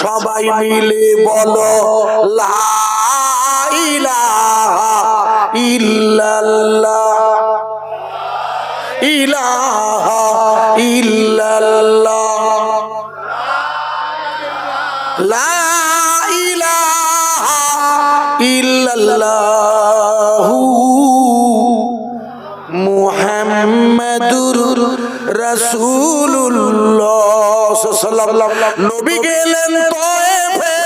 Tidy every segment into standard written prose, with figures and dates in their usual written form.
সবাই মিলে বলো লা ইলাহা ইল্লাল্লাহ ইলাহা ইল্লাল্লাহ লা ইলাহা ইল্লাল্লাহু মুহাম্মাদুর রাসূলুল্লাহ সাল্লাল্লাহু আলাইহি ওয়াসাল্লাম। নবী গেলেন তয়েফে,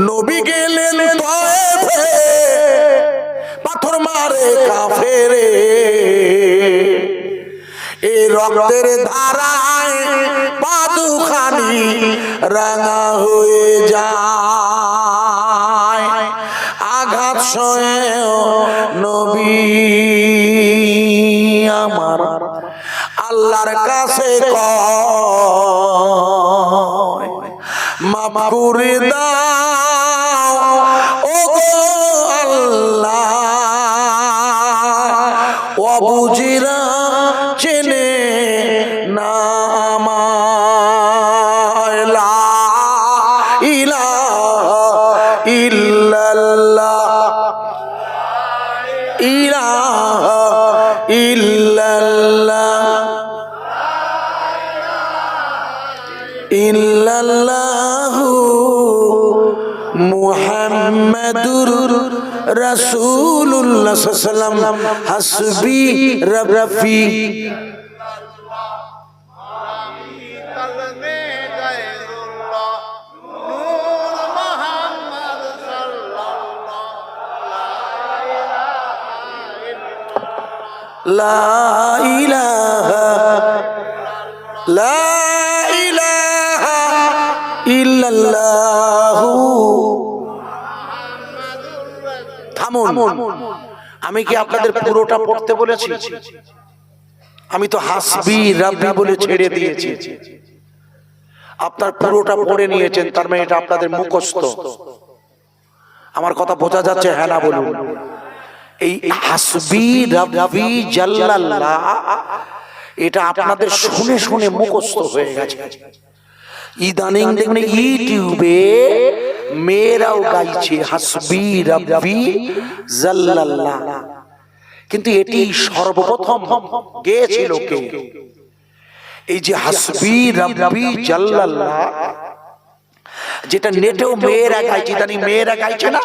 নবী গেলেন তয়েফে, পাথর মারে কাফেরে, এই রক্তের ধারায় পাদুখানি রাঙা হয়ে যায়। আঘাত সয়েও নবী আমার আল্লাহর কাছে কয় মাফ করে দাও ও গো আল্লাহ, অবুঝিরা চেনে না আমায়। লা ইলাহা ইল্লাল্লাহ ইলাহা ইল্লাল্লাহ ইল্লাল্লাহু মুহাম্মাদুর রাসূলুল্লাহ সাল্লাল্লাহু আলাইহি ওয়াসাল্লাম। হাসবি রাব্বি লা ইলাহা লা ইলাহা ইল্লাল্লাহু। থামুন, আমি কি আপনাদের পুরোটা পড়তে বলেছি? আমি তো হাসবি রাব্বি বলে ছেড়ে দিয়েছি। আপনার পুরোটা পড়ে নিয়েছেন, তার মানে এটা আপনাদের মুখস্থ। আমার কথা বোঝা যাচ্ছে? হ্যাঁ না বলুন। এই হাসবি রাব্বি জাল্লাল্লাহ এটা আপনাদের শুনে শুনে মুখস্থ হয়ে গেছে। ইদানিং দেখবেন ইউটিউবে মেয়েরাও গাইছে হাসবি রাব্বি জাল্লাল্লাহ, কিন্তু এটি সর্বপ্রথম গেয়েছিল কে? এই যে হাসবি রাব্বি জাল্লাল্লাহ, যেটা নেটেও মেয়েরা গাইছে, ইদানিং মেয়েরা গাইছে না,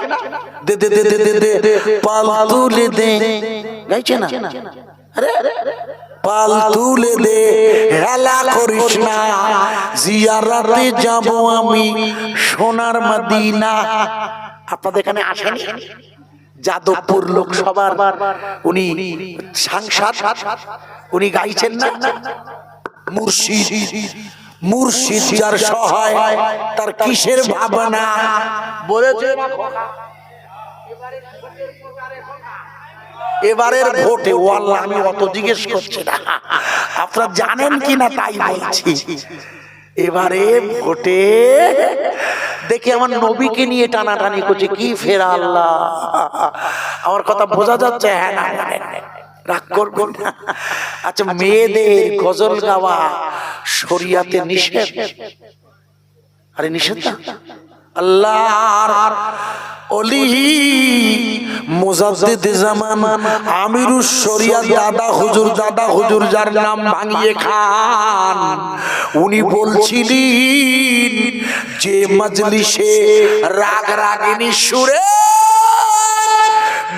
দে দে দে দে দে দে পাল তুলে দে, গাইছে না? আরে পাল তুলে দে, হেলা করিস না, জিয়ারাতে যাব আমি সোনার মদিনা। আপনাদের এখানে আসেনি? যাদবপুর লোকসভার উনি সাংসদ, উনি গাইছেন না মুর্শিদ মুর্শিদ যার সহায় তার কিসের ভাবনা বলেছে। এবারের ভোটে ও আল্লাহ, আমি অত জিজ্ঞেস করছি না, আপনারা জানেন কিনা তাই বলছি। এবারে ভোটে দেখি আমার নবীকে নিয়ে টানাটানি করছে, কি ফেরা আল্লাহ। আমার কথা বোঝা যাচ্ছে? হ্যাঁ না রাগ করবেন না। আচ্ছা, মেয়েদের গজল গাওয়া শরিয়াতে নিষেধ? আরে নিষেধ না? আল্লাহর ওলি মুজাদ্দিদ জামান আমিরুশ শরিয়াত দাদা হুজুর যার নাম ভাঙিয়ে খান, উনি বলছিলেন যে মজলিসে রাগ রাগিনী সুরে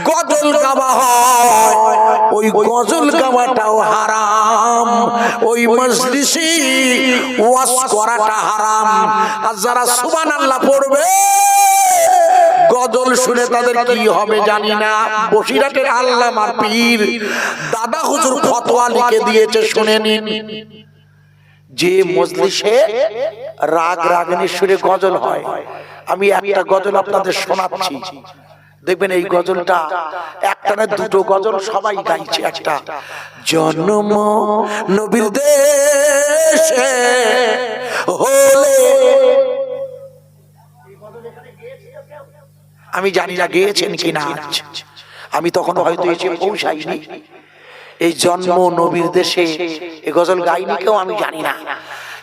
গজল গাওয়া হয়, ওই গজল গাওয়াটাও হারাম, ওই মজলিসে ওয়াজ করাটা হারাম। আর যারা সুবহানাল্লাহ পড়বে গজল শুনে তাদের কি হবে জানি না। বসিরহাটের আল্লামার পীর দাদা হুজুর ফতোয়া লিখে দিয়েছে, শুনে নিন। যে মজলিসে রাগ রাগিনী সুরে গজল হয়, আমি একটা গজল আপনাদের শোনাচ্ছি, দেখবেন এই গজলটা একটা না দুটো গজল সবাই গাইছে। একটা জন্ম নবীর দেশে হলে, আমি জানি না গেয়েছেন কিনা, আমি তখন হয়তো এসে পৌঁছাইনি। এই জন্ম নবীর দেশে এই গজল গাইনি কেউ, আমি জানি না,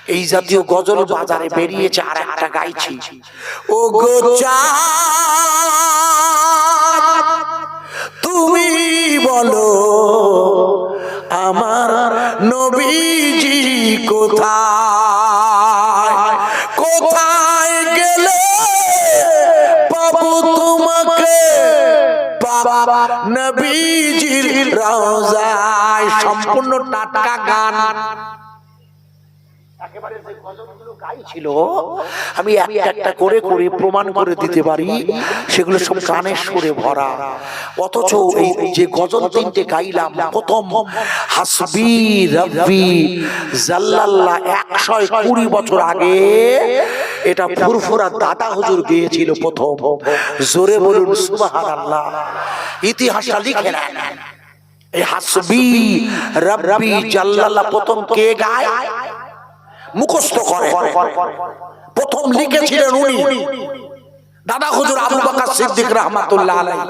এই জাতীয় গজল বাজারে বেরিয়েছে। আর একটা গাইছি, ও গো চাঁদ তুমি বলো আমার নবীজি কোথায়, কোথায় গেলে পাবো তোমাকে, বাবা নবীজির রওজায়। সম্পূর্ণ টাটকা গান। একেবারে যে গজলগুলো গাইছিল আমি একটা একটা করে করে প্রমাণ করে দিতে পারি, সেগুলো সব গানের সুরে ভরা। অথচ এই যে গজল তিনটে গাইলাম, প্রথম হাসবি রব্বি জাল্লাল্লাহ 120 বছর আগে এটা ফুরফুরা দাদা হুজুর গেয়েছিল প্রথম। জোরে বলুন সুবহানাল্লাহ। ইতিহাসটা লিখে নেন। এই হাসবি রব্বি জাল্লাল্লাহ প্রথম কে গায়? মুখস্থ করে প্রথম লিখেছিলেন উনি, দাদা হুজুর আবু বকর সিদ্দিক রাহমাতুল্লাহ আলাইহি,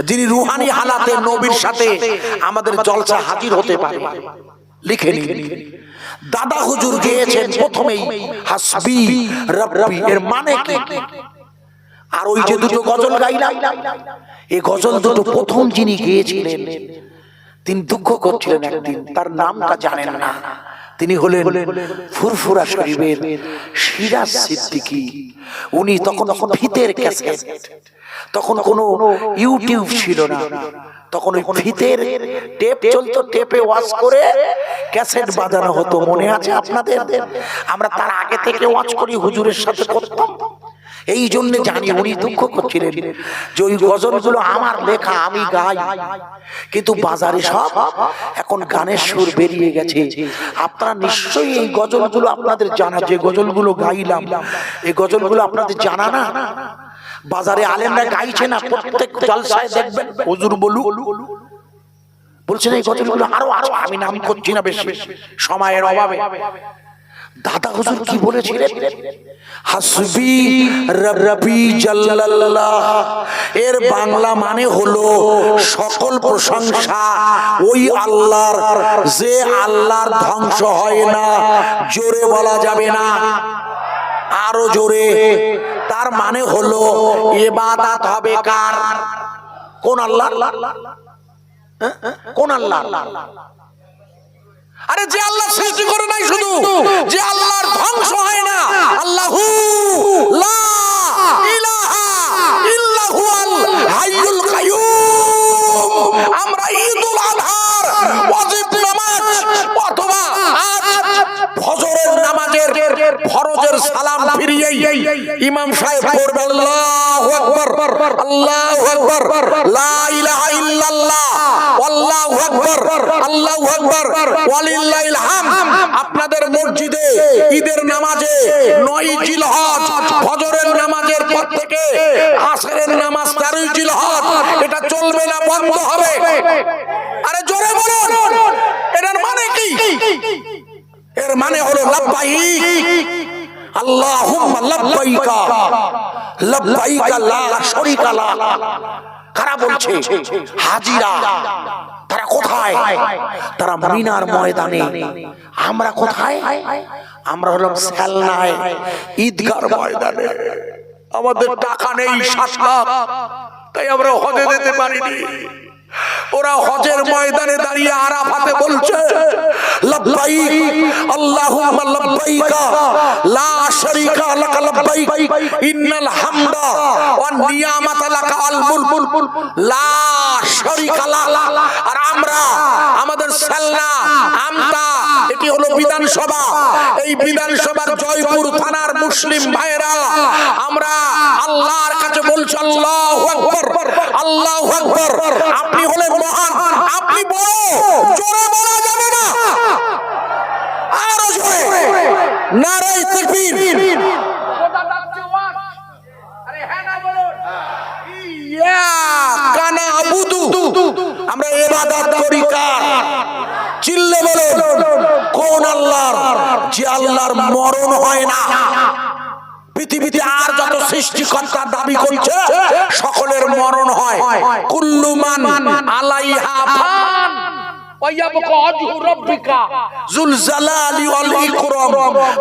যিনি রুহানি হালাতে নবীর সাথে আমাদের জলসা হাজির হতে পারে। লিখে নিন, দাদা হুজুর গেয়েছেন প্রথমেই হাসবি রব্বি, এর মানে কি? আর ওই যে দুটো গজল গাইলাম, এই গজল দুটো প্রথম যিনি গেয়েছিলেন তিনি দুঃখ করছিলেন একদিন, তার নামটা জানেন না। তিনি হলেন ফুরফুরা শরীফের সিরাজ সিদ্দিকী। উনি তখন ফিতের ক্যাসেট, তখন কোনো ইউটিউব ছিল না, তখন ওই ফিতের টেপ চলতো, টেপে ওয়াজ করে ক্যাসেট বাজানো হতো। মনে আছে আপনাদের? আমরা তার আগে থেকে ওয়াজ করি, হুজুরের সাথে করতাম। এই জন্য জানি উনি দুঃখ করছিলেন যে ওই গজলগুলো আমার লেখা, আমি গাই, কিন্তু বাজারে সব এখন গানের সুর বেরিয়ে গেছে। আপনারা নিশ্চয়ই এই গজলগুলো আপনাদের জানা, যে গজলগুলো গাইলাম এই গজলগুলো আপনাদের জানা না? বাজারে আলেমরা গাইছে না, প্রত্যেক জলসায় দেখবেন হুজুর বলছেন এই গজলগুলো আরো আছে, আমি নাম করছি না বেশি সময়ের অভাবে। দাদা হুজুর কি বলেছিলেন? হাসবি রব্বি জাল্লাল্লাহ, এর বাংলা মানে হলো সকল প্রশংসা ওই আল্লাহর, যে আল্লাহর ধ্বংস হয় না। জোরে বলা যাবে না, আরো জোরে। তার মানে হলো ইবাদত হবে কার? কোন আল্লাহ? কোন আল্লাহ? আরে যে আল্লাহ সৃষ্টি করে নাই, শুধু যে আল্লাহর ধ্বংস হয় না। আল্লাহু লা ইলাহা ইল্লা হুয়াল হাইয়ুল কাইয়ুম। আমরা ঈদুল আযহার ওয়াজিব নামাজ অথবা আজ ফজরের নামাজের ফরজের সালাম ফিরিয়েই ইমাম সাহেব পড়বে আল্লাহু আকবার, আল্লাহু আকবার, লা ইলাহা ইল্লাল্লাহ, আল্লাহু আকবার, আল্লাহু আকবার, ওয়ালিল্লাহিল হামদ। আপনাদের মসজিদে ঈদের নামাজে 9 জিলহজ, ফজরের নামাজের পর থেকে আসরের নামাজ 13 জিলহজ, এটা চলবে না, বন্ধ হবে। আরে জোরে বলুন, এর মানে কি? এর মানে হলো লাব্বাইক আল্লাহুম্মা লাব্বাইকা, লাব্বাইকা লা শারীকা লাক। কারা বলছে? হাজিরা। তারা কোথায়? তারা মিনার ময়দানে। আমরা কোথায়? আমরা হলাম সেলনায়, ঈদগার ময়দানে। আমাদের টাকা নেই 7 লাখ, তাই আমরা হজে যেতে পারিনি। ওরা হজের ময়দানে দাঁড়িয়ে আরাফাতে বলছে লাব্বাইক আল্লাহুম্মা লাব্বাইকা লা শারীকা লাক লাব্বাইক ইন্নাল হামদা ওয়ান নিয়ামাতা লাকা ওয়াল মুলক লা শারীকা লাক। আর আমরা আমাদের সালনা আমতা, এটি হলো বিধানসভা, এই বিধানসভার জয়পুর থানার মুসলিম ভাইরা আমরা আল্লাহর কাছে বলছি আল্লাহু আকবার, আল্লাহু আকবার। আপনি হলেন মহান, আপনি বড়। জোরে বলা যাবে না, আরো জোরে নারে তাকবীর। আমরা ইবাদত করি কার? চিল্লে বলুন কোন আল্লাহর? যে আল্লাহর মরণ হয় না। পৃথিবীতে আর যত সৃষ্টিকর্তার দাবি করছে সকলের মরণ হয়। কুল্লু মান আলাইহা ফান ওয়ায়াবকা ওয়াজহু রাব্বিকা যুল জালালি ওয়াল ইকরাম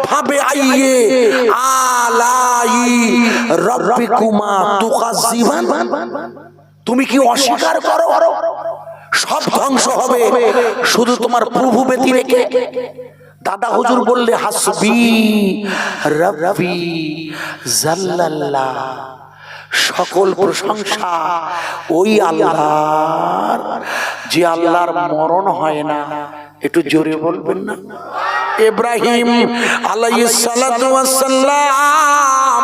ফাবিআইয়ি আলাই রাব্বিকুমা তুকাজ্জিবান। তুমি কি অস্বীকার করো সব ধ্বংস হবে শুধু তোমার প্রভু ব্যতি রেখে? দাদা হুজুর বললে হাসবি রাব্বি জাল্লাল্লাহ, সকল প্রশংসা ওই আল্লাহর যে আল্লাহর মরণ হয় না। একটু জোরে বলবেন না? ইব্রাহিম আলাইহিস সালাতু ওয়াস সালাম,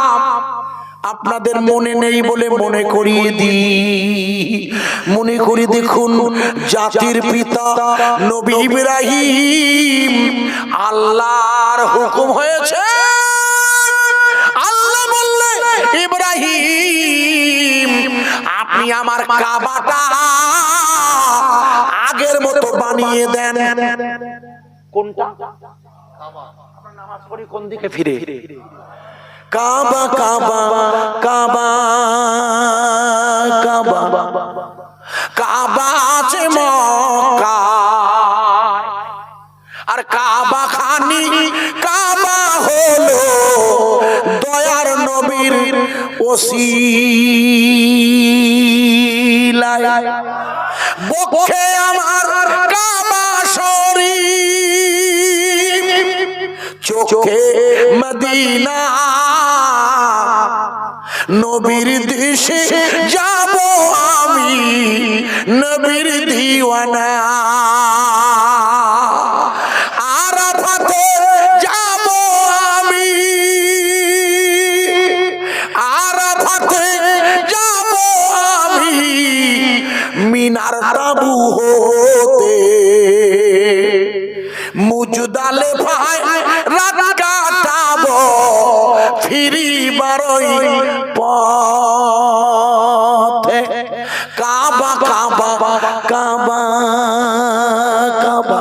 আপনাদের মনে নেই বলে মনে করিয়ে দিই, মনে করে দেখুন জাতির পিতা নবী ইব্রাহিম আল্লাহর হুকুম হয়েছে, আল্লাহ বললে ইব্রাহিম আপনি আমার কাবাটা আগের মতো বানিয়ে দেন। কোনটা? আপনার নামাজ পড়ি কোন দিকে ফিরে? কাবা কাবা কাবা কাবা কাবা আছে মক্কায়, আর কাবা খানি কাবা হলো দয়ার নবীর ওসিলায়। বক্ষে আমার কাবা শরীফ, চোখে মদিনা, নবীর দেশে যাব আমি নবীর দিওয়ানা। আরাফাতে যাব আমি, আরাফাতে যাব আমি মিনার তাবু হতে, মুজদালে ভাই রাত কাটাবো ফিরিবারই পথে। কাবা কাবা কাবা কাবা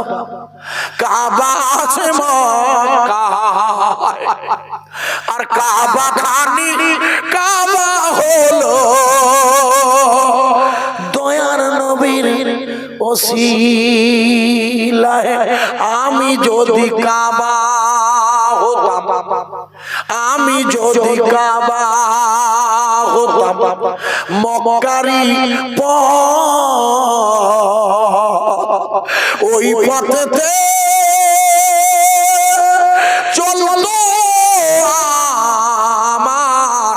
কাবা আছে মক্কায়, আর কাবা খানি কাবা হলো দয়ার নবীর ওসিলায়। আমি যদি কাবা হতাম, আমি যদি কাবা হতাম, মক্কারি ওই পথেতে চলতো আমার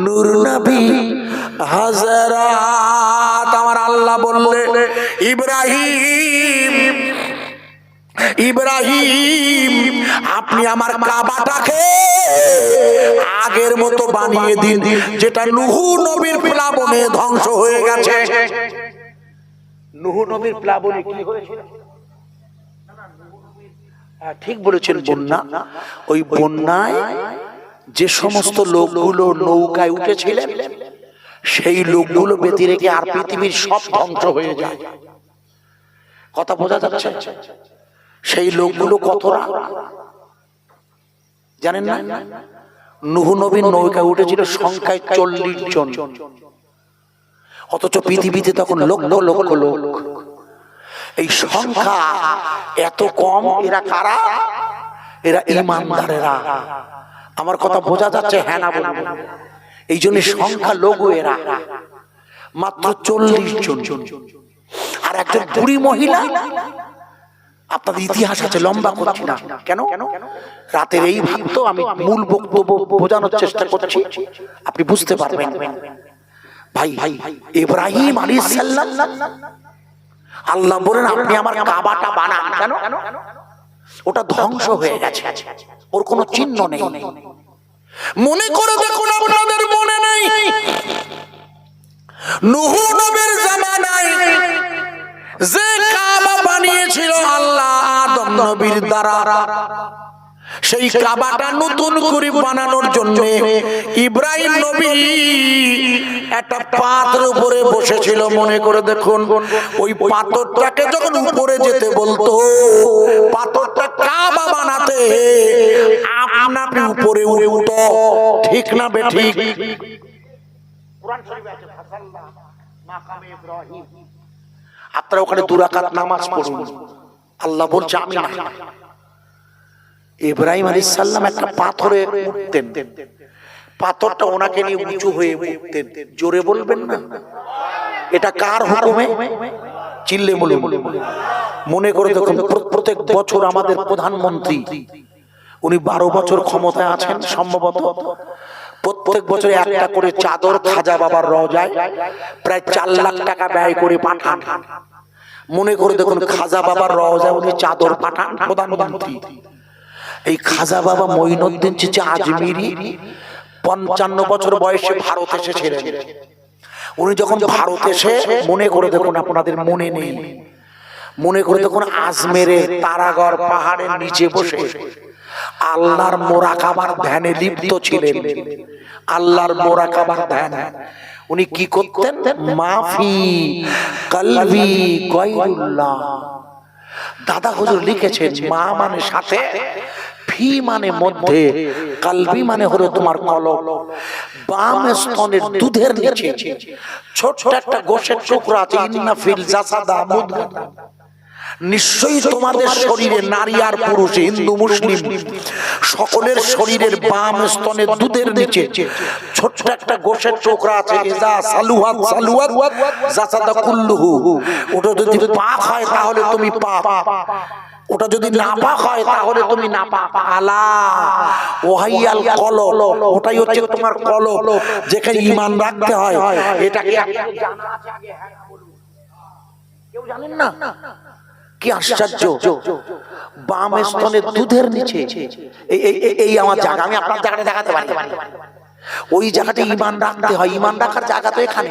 নূর নবী হাজরাত। আমার আল্লাহ বললে ইব্রাহিম ইব্রাহিম আপনি আমার কাবাটাকে আগের মতো বানিয়ে দিন, যেটা নূহ নবীর প্লাবনে ধ্বংস হয়ে গেছে। নূহ নবীর প্লাবনে কি হয়েছিল? ঠিক বলেছেন, বন্যা। ওই বন্যায় যে সমস্ত লোকগুলো নৌকায় উঠেছিলেন সেই লোকগুলো ব্যতি রেখে আর পৃথিবীর সব ধ্বংস হয়ে যায়। কথা বোঝা যাচ্ছে? সেই লোকগুলো কতটা জানেন না? নূহ নবীর নৌকায় উঠেছিল সংখ্যায় 40 জন, অথচ পৃথিবীতে তখন লক্ষ লক্ষ লোক। এই সংখ্যা এত কম, এরা কারা? এরা ঈমানদারেরা। আমার কথা বোঝা যাচ্ছে? হ্যাঁ না বলবেন? এই জন্য সংখ্যা লঘু, এরা মাত্র 40 জন। আর একজন বুড়ি মহিলা, আপনাদের ইতিহাস আছে, লম্বা করছি না। কেন? রাতের এই ভাগ তো আমি মূল বক্তব্য বোঝানোর চেষ্টা করছি, আপনি বুঝতে পারবেন। ভাই ইব্রাহিম আলাইহিস সালাম আল্লাহ বলেন আপনি আমার কাবাটা বানান। কেন? ওটা ধ্বংস হয়ে গেছে, ওর কোনো চিহ্ন নেই। মনে করে দেখুন, আপনাদের মনে নেই নূহ নবীর জামানায় যে কাবা বানিয়েছিল আল্লাহ আদম নবীর দ্বারা, সেই কাবাটা নতুন করে বানানোর জন্য ইব্রাহিম নবী একটা পাথরের উপরে বসেছিল। মনে করে দেখুন, ওই পাথরটাকে যখন উপরে যেতে বলতো, পাথরটা কাবা বানাতে আপনি উপরে উঠে উঠো, ঠিক না বেঠিক? কোরআন শরীফে আছে ফাসাল্লাহ মাকামে ইব্রাহিম। আপনারা ওখানে 2 রাকাত নামাজ পড়ুন। আল্লাহ বলছে আমি না। ইব্রাহিম আলাইহিস সালাম একটা পাথরে উঠতেন, পাথরটা ওনাকে নিয়ে উঁচু হয়ে উঠতেন। জোরে বলবেন না? এটা কার হুকুমে? চিল্লে বলুন। মনে করে দেখুন, প্রত্যেক বছর আমাদের প্রধানমন্ত্রী, উনি 12 বছর ক্ষমতায় আছেন সম্ভবত, প্রত্যেক বছর একটা করে চাদর খাজা বাবার রওজায় প্রায় 4 লাখ টাকা ব্যয় করে পাঠান। মনে করে দেখুন, খাজা বাবার রওজায় উনি চাদর পাঠান প্রধানমন্ত্রী। এই খাজা বাবা মঈনুদ্দিন চিচি আজমিরি 55 বছর বয়সে ভারত এসেছিলেন। উনি যখন ভারত এসে, মনে করে দেখুন, আপনাদের মনে নেই, মনে করে দেখুন, আজমেরে তারাগড় পাহাড়ের নিচে বসে আল্লাহর মোরাকাবার ধ্যানে লিপ্ত ছিলেন। আল্লাহর মোরাকাবার ধ্যান। উনি কি করতেন? মাফি কলবি গায়রুল্লাহ। দাদা হুজুর লিখেছেন, মা মানে সাথে, ফি মানে মধ্যে, কলবি মানে হলো তোমার কলব। বাম স্তনের দুধের নিচে ছোট একটা গোশের টুকরা আছে, ইন্না ফিল জাসাদা মুদগা। নিশ্চয়ই তোমাদের শরীরে, নারী আর পুরুষ, হিন্দু মুসলিম সকলের শরীরের বাম স্তনের দুধের নিচে ছোট্ট একটা গোশের টুকরা আছে। ইজা সালুহাত সালুহাত জাসাদা কুল্লুহু। ওটা যদি পাক হয় তাহলে তুমি পাক, ওটা যদি নাপাক হয় তাহলে তুমি নাপাক। আলা ওয়াহিয়াল কলব, ওটাই হচ্ছে তোমার কলব, যেখানে ঈমান রাখতে হয়। এটা কি জানা আছে আগে? হ্যাঁ বলুন। কেউ জানেন না? কি আশ্চর্য! বাম স্তনের দুধের নিচে এই আমার জায়গা, আমি আপনার জায়গাটা দেখাতে পারি। ওই জায়গাটা ঈমান রাখতে হয়। ঈমান রাখার জায়গা তো এখানে,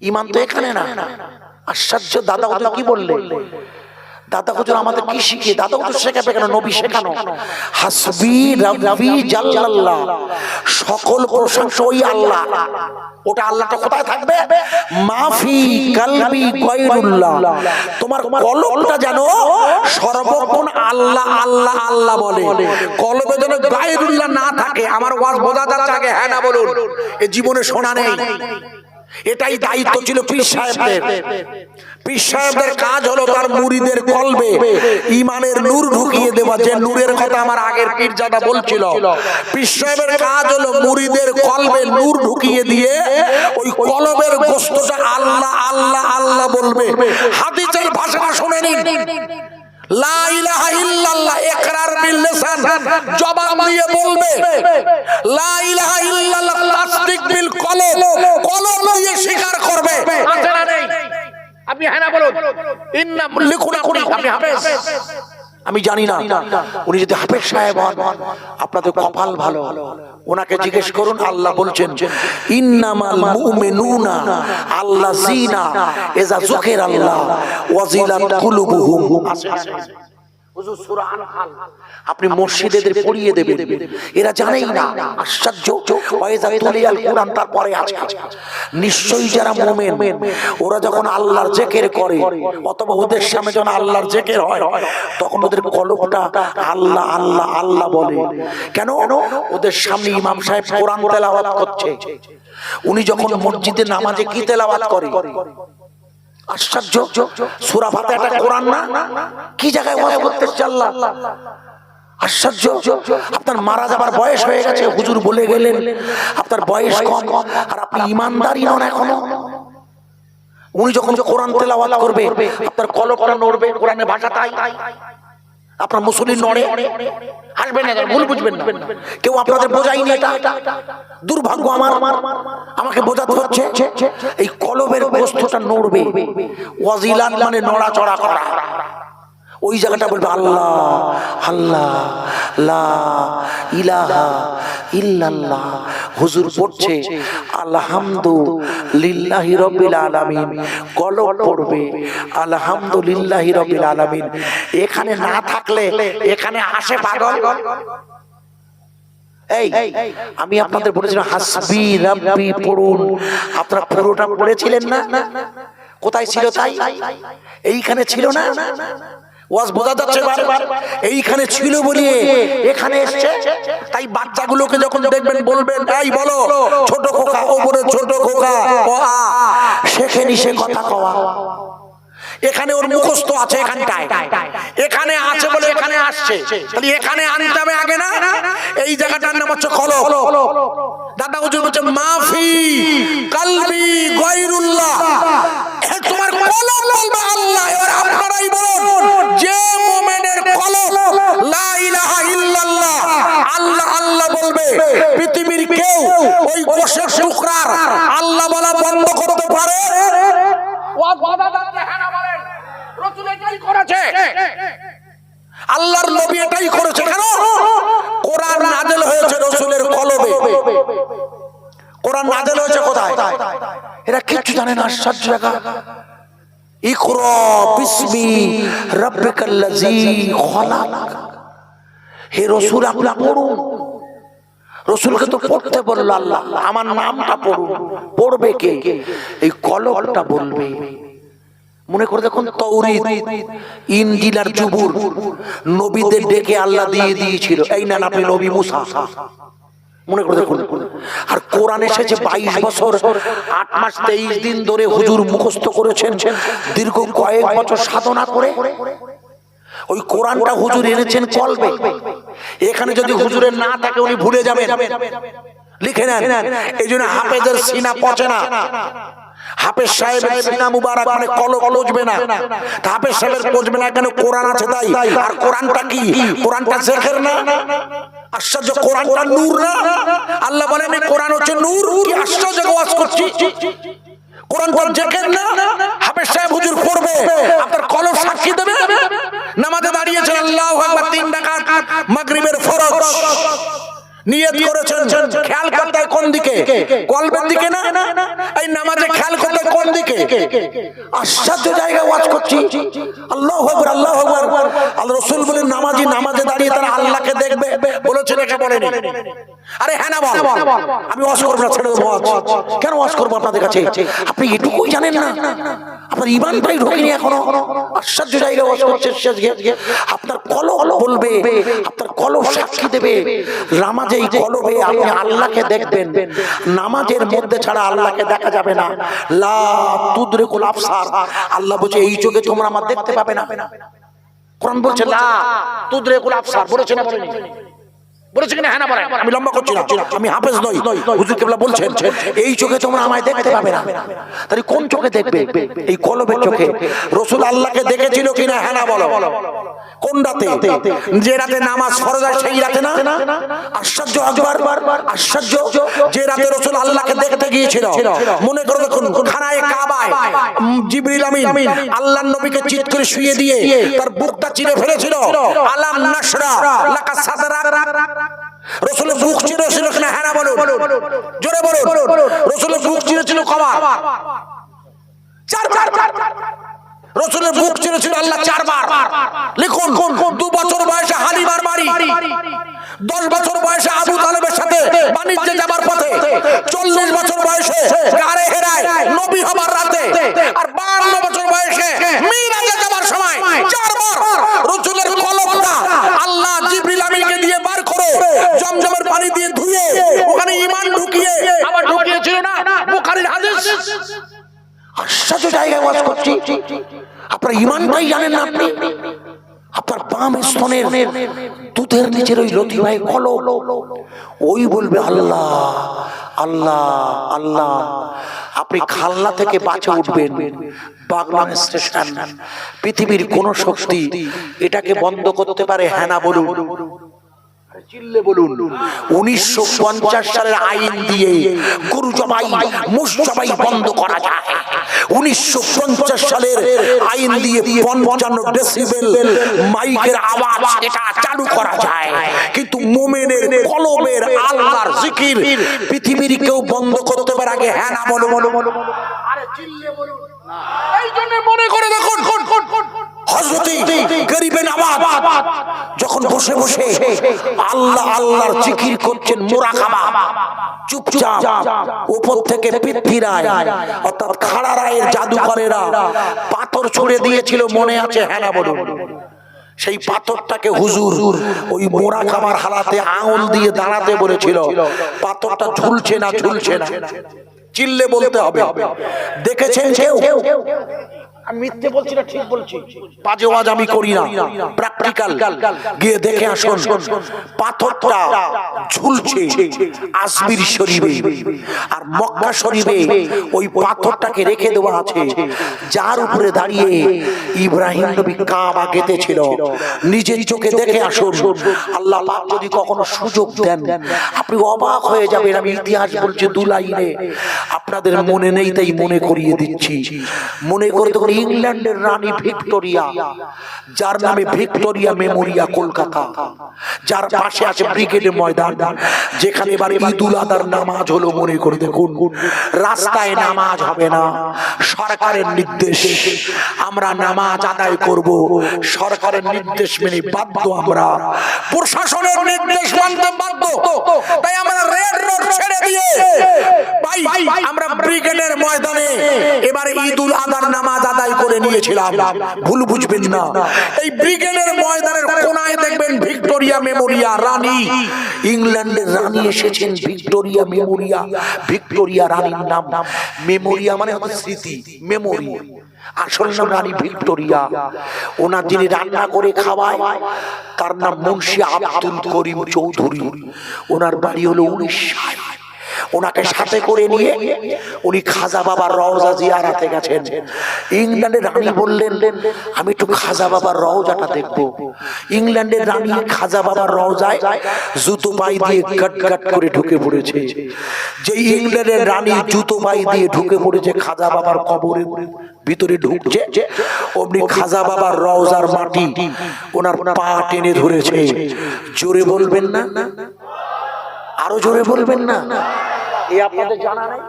ঈমান তো এখানে না। আশ্চর্য! দাদা হুজুর কি বললেন? দাদা হুজুর আমাদের কি শিখিয়ে? দাদা হুজুর শেখাবে কেন? নবী শেখানো। হাসবি রাব্বি জাল্লাল্লাহ, সকল প্রশংসা ওই আল্লাহ। ওটা আল্লাহটা কোথায় থাকবে? মাফি কলবি গায়রুল্লাহ। তোমার কলবটা যেন সর্বক্ষণ আল্লাহ আল্লাহ আল্লাহ বলে, কলবে যেন গায়রুল্লাহ না থাকে। আমার ওয়াজ বোঝা যাচ্ছে আগে? হ্যাঁ না বলুন। এ জীবনে শোনা নেই। এটাই দায়িত্ব ছিল পীর সাহেবদের। পীর সাহেবদের কাজ হলো তার মুরিদের কলবে ঈমানের নূর ঢুকিয়ে দেওয়া। যে নূরের কথা আমার আগের পীরজাদা বলছিল, পীর সাহেবের কাজ হলো মুরিদের কলবে নূর ঢুকিয়ে দিয়ে ওই কলবের গোশতটা আল্লাহ আল্লাহ আল্লাহ বলবে। হাদিসের ভাষাটা শুনে নিন। লা ইলাহা ইল্লাল্লাহ ইকরার বিল লিসান, জবান দিয়ে বলবে। লা ইলাহা ইল্লাল্লাহ তাসদিক বিল কলব, কলব দিয়ে স্বীকার করবে। আছে না নেই? আপনি হ্যাঁ না বলুন। ইন্না লিখুন আপনি হাফেজ। আমি জানি না, উনি যদি হাফেজ সাহেব হন আপনাদের কপাল ভালো। ওনাকে জিজ্ঞেস করুন, আল্লাহ বলছেন ইন্নামাল মুমিনুনা আল্লাযিনা ইযা যুকিরাল্লাহ ওয়াজিলাত কুলুবুহুম। হুজুর সূরা আনফাল আপনি মসজিদেদের পড়িয়ে দেবেন, এরা জানেই না। আশ্চর্য! ওয়াইজা তুলিয়াল কুরআন, তারপরে আছে নিশ্চয়ই যারা মুমিন ওরা যখন আল্লাহর জিকির করে, অথবা ওদের সামনে যখন আল্লাহর জিকির হয়, তখন ওদের কলবটা আল্লাহ আল্লাহ আল্লাহ বলে। কেন? ওদের সামনে ইমাম সাহেব কোরআন তেলাওয়াত করছে। উনি যখন মসজিদে নামাজে কি তেলাওয়াত করে? আশ্চর্য! সূরা ফাতিহাটা কোরআন না? কি জায়গায় ওয়াজ করতেছে আল্লাহ? আশ্চর্য! আপনার মারা যাবার বয়স হয়ে গেছে, হুজুর বলে গেলেন আপনার বয়স কম, আর আপনি ইমানদারই নন এখনো। উনি যখন কোরআন তেলাওয়াত করবে আপনার কলবটা নড়বে, কোরআনের ভাষা তাই। আপনার মুসল্লি নড়ে, হাসবেন না, ভুল বুঝবেন না। কেউ আপনাদের বোঝায়নি এটা। দুর্ভাগ্য আমার, আমাকে বোঝাতে হচ্ছে। এই কলবের বস্তুটা নড়বে। ওয়াজিলাত মানে নড়াচড়া করা। ওই জায়গাটা বলবে আল্লাহ আল্লাহ লা ইলাহা ইল্লাল্লাহ। হুজুর পড়ছে আলহামদুলিল্লাহি রাব্বিল আলামিন, কলব পড়বে আলহামদুলিল্লাহি রাব্বিল আলামিন। এখানে না থাকলে এখানে আসে পাগল। এই আমি আপনাদের বলেছিলাম হাসবি রাব্বি পড়ুন, আপনারা পুরোটা পড়েছিলেন না? কোথায় ছিল তাই? এইখানে ছিল না? ওয়াজ বোঝা যাচ্ছে বারবার? এইখানে ছিল বলে এখানে এসেছে। তাই বাচ্চাগুলোকে যখন দেখবেন বলবেন, এই বলো ছোট খোকা, ওপরে ছোট খোকা শেখে নি সে কথা কওয়া। এখানে ওর মুখস্থ আছে, এখানটায় এখানে আছে বলে এখানে আসছে, তাহলে এখানে আনতে হবে আগে না? এই জায়গাটার নাম হচ্ছে কলব। দাদা হুজুর বলছে মাফি কলবি গায়রুল্লাহ, তোমার কলব বলবে আল্লাহ। এবার আপনারাই বলুন, যে মুমিনের কলব লা ইলাহা ইল্লাল্লাহ আল্লাহ আল্লাহ বলবে, পৃথিবীর কেউ ওই গোশের টুকরার আল্লাহ বলা বন্ধ করতে পারে? আল্লাহর নবী এটাই করেছে। কেন? কোরআন নাযিল হয়েছে রাসূলের কলবে। কোরআন নাযিল হয়েছে কোথায়? এরা কিচ্ছু জানে না। আশ্চর্য জায়গা। ইকরা বিসমি রাব্বিকাল্লাযী খলাক। হে রাসূল আপনি পড়ুন। রাসূলকে তো পড়তে বলল আল্লাহ, আমার নামটা পড়ুন। পড়বে কে? এই কলবটা বলবে। মনে করে দেখুন, তাওরীত ইনজিল আর জবুর নবীদের ডেকে আল্লাহ দিয়ে দিয়েছিল, এই না আপনি নবী মুসা। মনে করে দেখুন। আর কোরআন এসেছে 22 বছর 8 মাস 23 দিন ধরে হুজুর মুখস্থ করেছেন, দীর্ঘ কয়েক বছর সাধনা করে ওই কোরআনটা হুজুর এনেছেন কলবে। এখানে যদি হুজুরের না থাকে উনি ভুলে যাবেন, লিখে নেন। এই জন্য হাফেজের সিনা পচে না। হাফেজ সাহেবের সিনা মুবারক মানে কলব পচবে না। হাফেজ সাহেবের পচবে না কেন? কোরআন আছে তাই। আর কোরআনটা কি? কোরআনটা জিকির না? আশ্চর্য, কোরআনটা নূর না? আল্লাহ বলেন কোরআন হচ্ছে নূর। কি আশ্চর্য ওয়াজ করছি। কোরআনটা জিকির না? হাফেজ সাহেব হুজুর পড়বে, আপনার কলব সাক্ষী দেবে। নামাজে দাঁড়িয়েছেন, আল্লাহু আকবার 3 রাকাত মাগরিবের ফরজ নিয়ত করেছেন, খেয়াল করতে হয় কোন দিকে? কলবের দিকে না? এই নামাজে খেয়াল করতে কোন দিকে? আশ্চর্য জায়গায় ওয়াজ করছি। আল্লাহু আকবার, আল্লাহু আকবার। আল্লাহ রাসূল বলেন নামাজি নামাজে দাঁড়িয়ে তারা আল্লাহকে দেখবে। বলেছেন এটা বলেনি? আরে হ্যাঁ না বল। আমি ওয়াজ করব না, ছেড়ে দেব ওয়াজ। কেন ওয়াজ করব আপনাদের কাছে? আপনি এটুকুই জানেন না, আপনার ঈমানটাই ঢোকেনি এখনো। আশ্চর্য জায়গায় ওয়াজ করছে। আপনার কলব বলবে, আপনার কলব সাক্ষী দেবে। নামাজে এই কলবে আপনি আল্লাহকে দেখবেন। নামাজের মধ্যে ছাড়া আল্লাহকে দেখা যাবে না। লা তুদরিকুল আবসার, আল্লাহ বলছে এই চোখে তোমরা আমার দেখতে পাবে না। কোরআন বলছে লা তুদরিকুল আবসার, বলেছে না বলেনি? বলেছে কিনা? হ্যাঁ না বলেন। আমি লম্বা করছি না, আমি হাফেজ নই। হুজুর কিবলা বলছেন এই চোখে তোমরা আমায় দেখতে পাবে না। তাহলে কোন চোখে দেখবে? এই কলবের চোখে। রাসূল আল্লাহকে দেখেছিল কিনা? হ্যাঁ না বলো। কোন রাতে? যে রাতে নামাজ ফরজ হয় সেই রাতে না? আশ্চর্য আকবার, আশ্চর্য। যে রাতে রাসূল আল্লাহকে দেখতে গিয়েছিল, মনে করে দেখুন খানায়ে কাবায় জিবরিল আমিন আল্লাহর নবীকে চিৎ করে শুইয়ে দিয়ে তার বুকটা চিরে ফেলেছিল। আলাম নাশরা লাকা সাদরাক। রাসূলের বুক চিরেছিল কিনা? হ্যাঁ না বলুন, জোরে বলুন। রাসূলের বুক চিরেছিল কবার? 4 বার। রাসূলের বুক চিরেছিল আল্লাহ 4 বার। লিখুন, 2 বছর বয়সে হালিমার বাড়ি, 10 বছর বয়সে আবু তালেবের সাথে বাণিজ্যে যাবার পথে, 40 বছর বয়সে গারে হেরায় নবী হবার রাতে, আর 52 বছর বয়সে মিরাজে যাবার সময় 4 বার রাসূলের কলবটা আল্লাহ জিবরিল আমিনকে দিয়ে বার করে জমজমের পানি দিয়ে ধুয়ে ওখানে ঈমান ঢুকিয়ে আবার ঢুকিয়েছিল না? বুখারীর হাদিস। আশ্চর্য জায়গায় ওয়াজ করছি। আপনার ঈমানটাই জানেন না আপনি। আপনার বাম স্তনের দুধের নিচের ওই লতি ভাই কলব, ওই বলবে আল্লাহ আল্লাহ আল্লাহ। আপনি খালনা থেকে বাঁচে উঠবেন, বাগনান স্টেশন, পৃথিবীর কোন শক্তি এটাকে বন্ধ করতে পারে? হ্যাঁ না বলুন, চিল্লে বলুন। 1950 সালের আইন দিয়ে গরু জবাই, মোষ জবাই বন্ধ করা যায়। 1950 সালের আইন দিয়ে 55 ডেসিবেল মাইকের আওয়াজ এটা চালু করা যায়। কিন্তু মুমিনের কলবের আল্লাহর জিকির পৃথিবীর কেউ বন্ধ করতে পারে? আগে হ্যাঁ না বলো। আরে চিল্লে বলুন। এই জন্য মনে করে দেখুন, হযরত গরিবে নওয়াজ যখন বসে বসে আল্লাহ আল্লাহর জিকির করছেন, মুরাকাবা, চুপচাপ উপর থেকে পৃথ্বীরায় অর্থাৎ খাড়া রায়ের জাদুকরেরা পাথর ছুঁড়ে দিয়েছিল, মনে আছে? হ্যাঁ না বলুন। সেই পাথরটাকে হুজুর ওই মুরাকাবার হালাতে আঙুল দিয়ে দাঁড়াতে বলেছিল। পাথরটা ঝুলছে না, ঝুলছে না। চিল্লে বলতে হবে। দেখেছেন কেউ? আমি মিথ্যে বলছি না ঠিক বলছি? বাজে ওয়াজ আমি করি না, প্র্যাকটিক্যাল। গিয়ে দেখে আসুন পাথরটা ঝুলছে আজমির শরীফে আর মক্কা শরীফে। ওই পাথরটাকে রেখে দেওয়া আছে, যার উপরে দাঁড়িয়ে ইব্রাহিম নবী কাবা গেঁথেছিল। নিজের চোখে দেখে আসুন। আল্লাহ পাক যদি কখনো সুযোগ দেন আপনি অবাক হয়ে যাবেন। আমি ইতিহাস বলছি দু লাইনে, আপনাদের মনে নেই তাই মনে করিয়ে দিচ্ছি। মনে করে দেখুন, ইংল্যান্ডের রানী ভিক্টোরিয়া, যার নামে ভিক্টোরিয়া মেমোরিয়া কলকাতা, যার পাশে আছে ব্রিগেডের ময়দান, যেখানে এবার ঈদুল আদার নামাজ হলো। মনে করে দেখুন, রাস্তায় নামাজ হবে না, সরকারের নির্দেশ। আমরা নামাজ আদায় করব সরকারের নির্দেশ মেনে বাধ্য, আমরা প্রশাসনের নির্দেশ মানতে বাধ্য। তাই আমরা রেড রোড ছেড়ে দিয়ে ভাই আমরা ব্রিগেডের ময়দানে এবারে ঈদুল আদার নামাজ আদায় করে নিয়েছিলাম। ভুল বুঝবেন না, এই ব্রিগেডের ময়দানের কোনায় দেখবেন ভিক্টোরিয়া মেমোরিয়া, রানী, ইংল্যান্ডের রানী এসেছেন ভিক্টোরিয়া মেমোরিয়া। ভিক্টোরিয়া রানীর নাম, মেমোরিয়া মানে হচ্ছে স্মৃতি, মেমোরি। আসল নাম রানী ভিক্টোরিয়া। ওনার যিনি রান্না করে খাওয়ায় তার নাম মুন্সি আব্দুল করিম চৌধুরী। ওনার বাড়ি হলো উড়িষ্যায়। ওনাকে সাথে করে নিয়ে উনি খাজা বাবার রওজা জিয়ারাতে গেছেন। ইংল্যান্ডের রানী বললেন আমি একটু খাজা বাবার রওজাটা দেখবো। ইংল্যান্ডের রানী খাজা বাবার রওজায় জুতো পাই দিয়ে গট গট করে ঢুকে পড়েছে। যে ইংল্যান্ডের রানী জুতো পাই দিয়ে ঢুকে পড়েছে খাজা বাবার কবরের ভিতরে ঢুকছে, অমনি খাজা বাবার রওজার মাটি ওনার পা টেনে ধরেছে। জোরে বলবেন না, আরো জোরে বলবেন না। এই আপনাদের জানা নাই?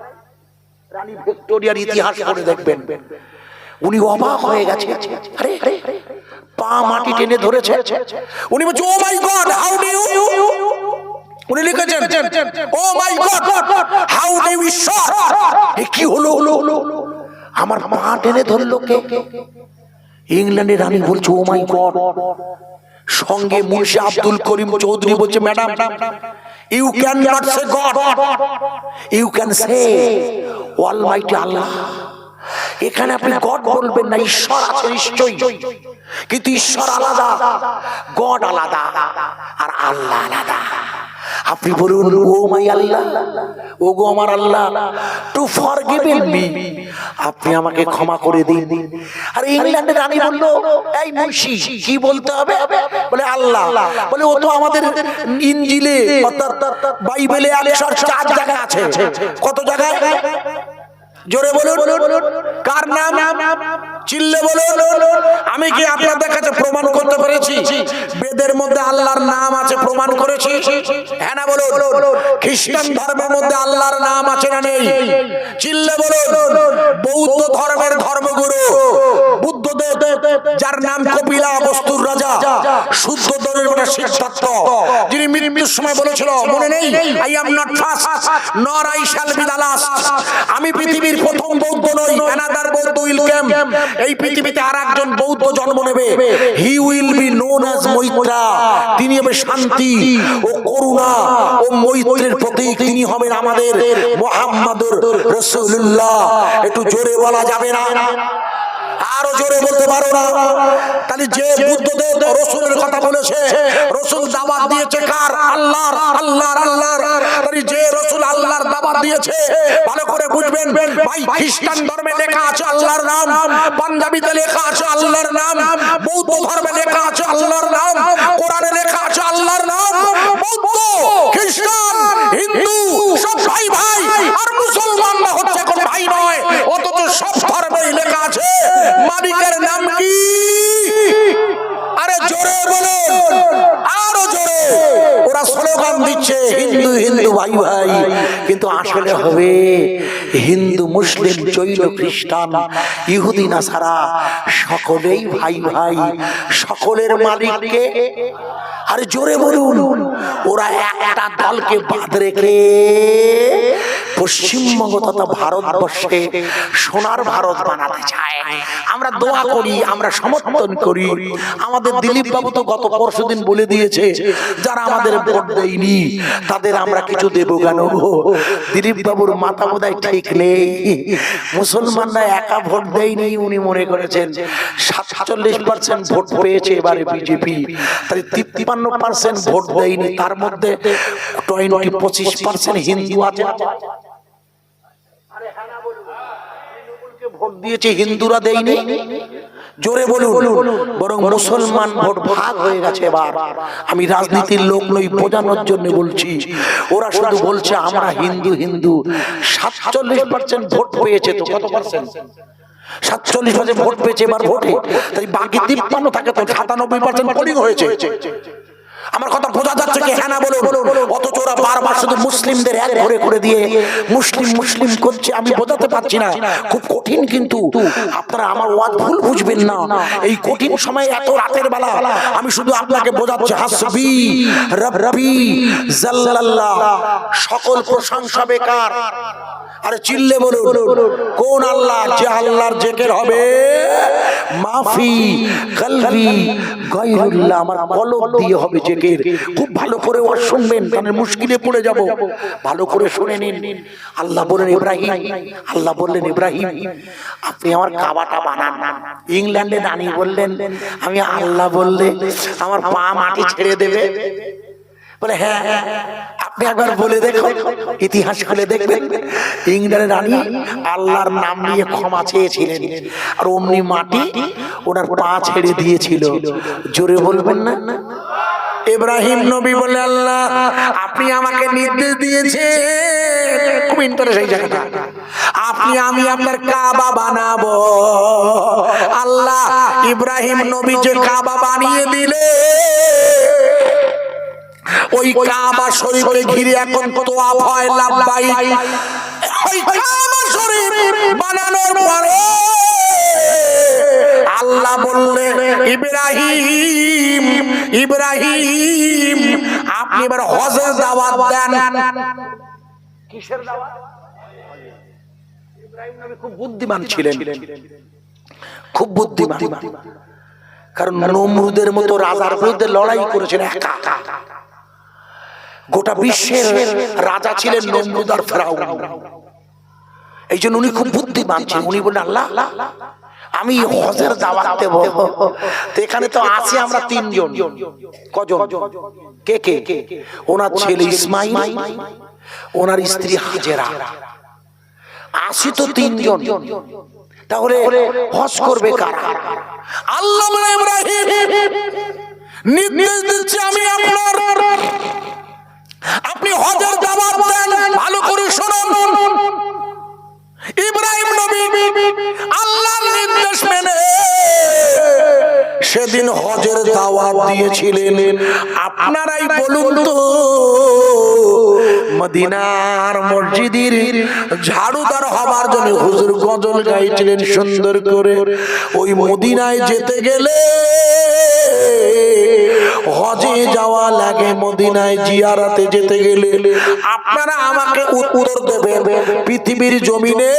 রানী ভিক্টোরিয়ার ইতিহাস পড়ে দেখবেন, উনি অবাক হয়ে গেছে। আরে পা মাটি টেনে ধরেছে। উনি বলছে ও মাই গড, হাউ ডু ইউ, উনি লিখেছেন ও মাই গড, হাউ ডু ইউ ঈশ্বর, এ কি হলো হলো, আমার পা টেনে ধরলো কে? ইংল্যান্ডের রানী বলছে ও মাই গড। সঙ্গে মুন্সি আব্দুল করিম চৌধুরী বলছে madam, you cannot say God, you can say Almighty Allah। এখানে আপনি গড বলবেন না, ঈশ্বর আছে নিশ্চয়ই, কিন্তু ঈশ্বর আলাদা, গড আলাদা, আর আল্লাহ আলাদা। আপনি বলুন ও মাই আল্লাহ, ও গো আমার আল্লাহ, টু ফরগিভ মি, আপনি আমাকে ক্ষমা করে দিন। আর ইংল্যান্ডের রানী বলল এই মুন্সি কি বলতে হবে? বলে আল্লাহ। বলে ও তো আমাদের ইনজিলে অর্থাৎ বাইবেলে 104 জায়গায় আছে। কত জায়গায়? জোরে বলুন, কার নাম? চিল্লে বলুন। আমি কি আপনাদের কাছে প্রমাণ করতে পেরেছি বেদের মধ্যে আল্লাহর নাম আছে? প্রমাণ করেছি, হ্যাঁ না বলুন। খ্রিস্টান ধর্মের মধ্যে আল্লাহর নাম আছে না নেই? চিল্লে বলুন। বৌদ্ধ ধর্মের ধর্মগুরু বুদ্ধদেব, যার নাম কপিলা বস্তুর রাজা, শুদ্ধ দরিদ্র সিদ্ধার্থ, যিনি মৃত্যুর সময় বলেছিল মনে নেই, আই এম নট ফার্স্ট নর I shall be the last, আমি পৃথিবীর প্রথম বৌদ্ধ নই, অ্যানাদার বৌদ্ধ উইল কাম, এই পৃথিবীতে আরেকজন বৌদ্ধ জন্ম নেবে, he will be known as Maitreya, তিনি হবে শান্তি ও করুণা ও মৈত্রের প্রতীক, তিনি হবেন আমাদের মুহাম্মদুর রাসূলুল্লাহ। একটু জোরে বলা যাবে না? আরো জোরে বলতে পারো না? তাহলে যে বুদ্ধদেব রসুলের কথা বলেছে, রসুল দাওয়াত দিয়েছে কার? আল্লাহর, আল্লাহর, আল্লাহর। তাহলে যে রসুল আল্লাহর দাওয়াত দিয়েছে, ভালো করে বুঝবেন ভাই। খ্রিস্টান ধর্মে লেখা আছে আল্লাহর নাম, পাঞ্জাবিতে লেখা আছে আল্লাহর নাম, বৌদ্ধ ধর্মে লেখা আছে আল্লাহর নাম, কোরআনে লেখা আছে আল্লাহর নাম। বৌদ্ধ, খ্রিস্টান, হিন্দু সব ভাই ভাই, আর মুসলমানরা হচ্ছে কোন ভাই নয়, অথচ সব ধর্মেই লেখা আছে মালিকের নাম কি? আরে জোরে বলুন, আরো জোরে। ওরা স্লোগান দিচ্ছে হিন্দু হিন্দু ভাই ভাই, কিন্তু আসলে হবে হিন্দু, মুসলিম, জৈন, খ্রিস্টান, ইহুদি, নাসারা সকলেই ভাই ভাই, সকলের মালিককে। আরে জোরে বলুন। ওরা একটা দলকে বাদ রেখে পশ্চিমবঙ্গ তথা ভারতবর্ষে সোনার ভারত বানাতে চায়। আমরা দোয়া করি, আমরা সমর্থন করি। আমাদের দিলীপ বাবু তো গত পরশুদিন বলে দিয়েছে, যারা আমাদের ভোট দেয়নি তাদের আমরা কিছু দেবো কেন? দিলীপ বাবুর মাথা বোধহয় ঠিক নেই। মুসলমানরা একা ভোট দেয়নি, উনি মনে করেছেন 47% ভোট পেয়েছে এবারে বিজেপি, তাই 53% ভোট দেয়নি। তার মধ্যে 25% হিন্দু আছে। ভোট দিয়েছে, হিন্দুরা দেয়নি। জোরে বলুন। বরং মুসলমান ভোট ভাগ হয়ে গেছে এবার। আমি রাজনীতির লোক নই, বোঝানোর জন্য বলছি। ওরা শুধু বলছে আমরা হিন্দু হিন্দু। 47% ভোট পেয়েছে, তো কত পার্সেন্ট? 47% ভোট পেয়েছে এবার ভোটে, তাই বাকি 53 থাকে তো 97% পোলিং হয়েছে। আমার কথা বোঝা যাচ্ছে কি? হ্যাঁ না বলুন। অথচ ওরা বারবার শুধু মুসলিমদের এক করে করে দিয়ে মুসলিম মুসলিম করছে। আমি বোঝাতে পারছি না, খুব কঠিন। কিন্তু আপনারা আমার ওয়াজ ভুল বুঝবেন না। এই কঠিন সময় এত রাতের বেলা আমি শুধু আপনাকে বোঝাচ্ছি, হাসবি রাব্বি জাল্লাল্লাহ, সকল প্রশংসা বেকার। আরে চিল্লে বলুন, কোন আল্লাহ? যে আল্লাহর জিকির হবে মাফি কলবি গায়রুল্লাহ, আমার কলব দিয়ে হবে জিকির। খুব ভালো করে ওয়াজ শুনবেন, কারণ মুশকিলে পড়ে যাব। ভালো করে শুনে নিন। আল্লাহ বললেন ইব্রাহিম, আল্লাহ বললেন ইব্রাহিম আপনি আমার কাবাটা বানান। ইংল্যান্ডে রানী বললেন আমি আল্লাহ বললে আমার পা মাটি ছেড়ে দেবে? বলে হ্যাঁ। আপনি একবার বলে দেখুন, ইতিহাস খুলে দেখবেন। ইংল্যান্ডের রানী আল্লাহর নাম নিয়ে ক্ষমা চেয়েছিলেন, আর অমনি মাটি ওনার পা ছেড়ে দিয়েছিল। জোরে বলবেন না? ইব্রাহিম নবী বলে আল্লাহ আপনি আমাকে নির্দেশ দিয়েছেন, খুব ইন্টারেস্ট এই জায়গাটা, আমি আপনার কাবা বানাবো। আল্লাহ ইব্রাহিম নবী যে কাবা বানিয়ে দিলে, ওই কাবা শরীফকে ঘিরে এখন তোয়াফ হয়, লাব্বাইক। ওই কাবা শরীফ বানানোর পরে আল্লাহ বললেন ইব্রাহিম ইব্রাহিম আপনি এবার হজের দাওয়াত দেন। কিসের দাওয়াত? ইব্রাহিম নবী খুব বুদ্ধিমান ছিলেন, খুব বুদ্ধিমান। কারণ নমরুদের মতো রাজার বিরুদ্ধে লড়াই করেছেন একা। গোটা বিশ্বের রাজা ছিলেন নমরুদ আর ফেরাউন। এই জন্য উনি খুব বুদ্ধিমান ছিলেন। উনি বললেন আল্লাহ আমি হজের দাওয়াত দেব। তো এখানে তো আছি আমরা 3 জন। কজন? কে কে? ওনার ছেলে ইসমাইল, ওনার স্ত্রী হাজেরা। আসি তো 3 জন। তাহলে হজ করবে কারা? আল্লাহ বলে ইব্রাহিম নির্দেশ দিচ্ছে আমি আপনার, আপনি হজের দাওয়াত দেন। ভালো করে শুনুন। ইব্রাহিম নবী আল্লাহর নির্দেশ মেনে সেদিন হজের দাওয়াত দিয়েছিলেন। আপনারাই বলুন তো, মদিনার মসজিদের ঝাড়ুদার হবার জন্য হুজুর গজল গাইছিলেন সুন্দর করে। ওই মদিনায় যেতে গেলে হজে যাওয়া লাগে, মদিনায় জিয়ারতে যেতে গেলে। আপনারা আমাকে উত্তর দেবেন, পৃথিবীর জমিনে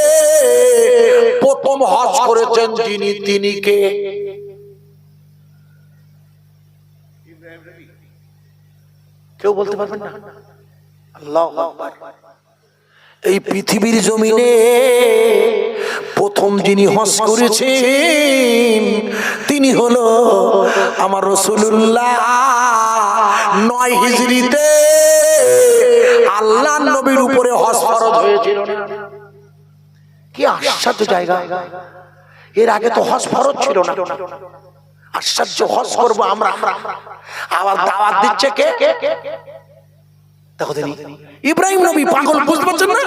প্রথম হজ করেছেন যিনি, তিনি কে? কেউ বলতে পারবেন না? আল্লাহু আকবার। এই পৃথিবীর জমিনে প্রথম যিনি হজ করেছেন তিনি হলো আমার রাসূলুল্লাহ। 9 হিজরিতে আল্লাহর নবীর উপরে হজ ফরজ হয়েছিল। কি আশ্চর্য জায়গা! এর আগে তো হজ ফরজ ছিল না। আশ্চর্য, হজ করবো আমরা, আবার দাওয়াত দিচ্ছে কে? দেখো তিনি ইব্রাহিম নবী। পাগল, বুঝতে পারছেন না?